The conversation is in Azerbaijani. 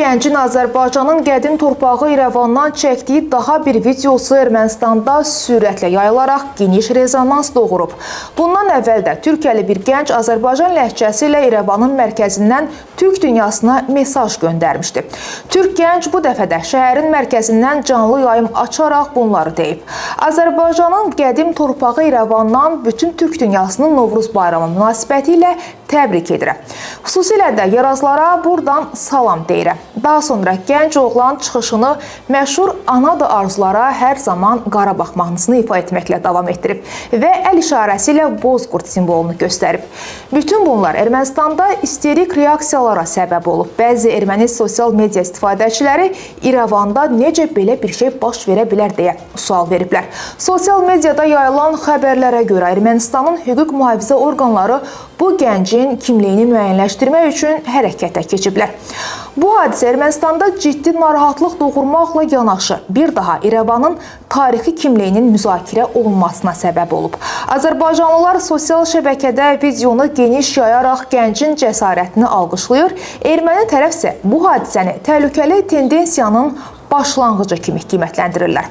gəncin Azərbaycanın qədim torpağı İrəvandan çəkdiyi daha bir videosu Ermənistanda sürətlə yayılaraq geniş rezonans doğurub. Bundan əvvəl də Türkiyəli bir gənc Azərbaycan ləhcəsi ilə İrəvanın mərkəzindən Türk dünyasına mesaj göndərmişdi. Türk gənc bu dəfə də şəhərin mərkəzindən canlı yayım açaraq bunları deyib. Azərbaycanın qədim torpağı İrəvandan bütün Türk dünyasının Novruz bayramı münasibəti ilə təbrik edirəm. Xüsusilə də yarazlara buradan salam deyirəm. Daha sonra gənc oğlan çıxışını məşhur anadır arzulara hər zaman Qarabağ mahnısını ifa etməklə davam etdirib və əl işarəsi ilə Bozqurd simvolunu göstərib. Bütün bunlar Ermənistanda isterik reaksiyalara səbəb olub. Bəzi erməni sosial media istifadəçiləri İrəvanda necə belə bir şey baş verə bilər deyə sual veriblər. Sosial mediada yayılan xəbərlərə görə Ermənistanın hüquq mühafizə orqanları bu gəncin kimliyini müəyyənləşdirmək üçün hərəkətə keçiblər. Bu hadisə Ermənistanda ciddi narahatlıq doğurmaqla yanaşı bir daha İrəvanın tarixi kimliyinin müzakirə olunmasına səbəb olub. Azərbaycanlılar sosial şəbəkədə videonu geniş yayaraq gəncin cəsarətini alqışlayır. Erməni tərəf isə bu hadisəni təhlükəli tendensiyanın başlanğıcı kimi qiymətləndirirlər.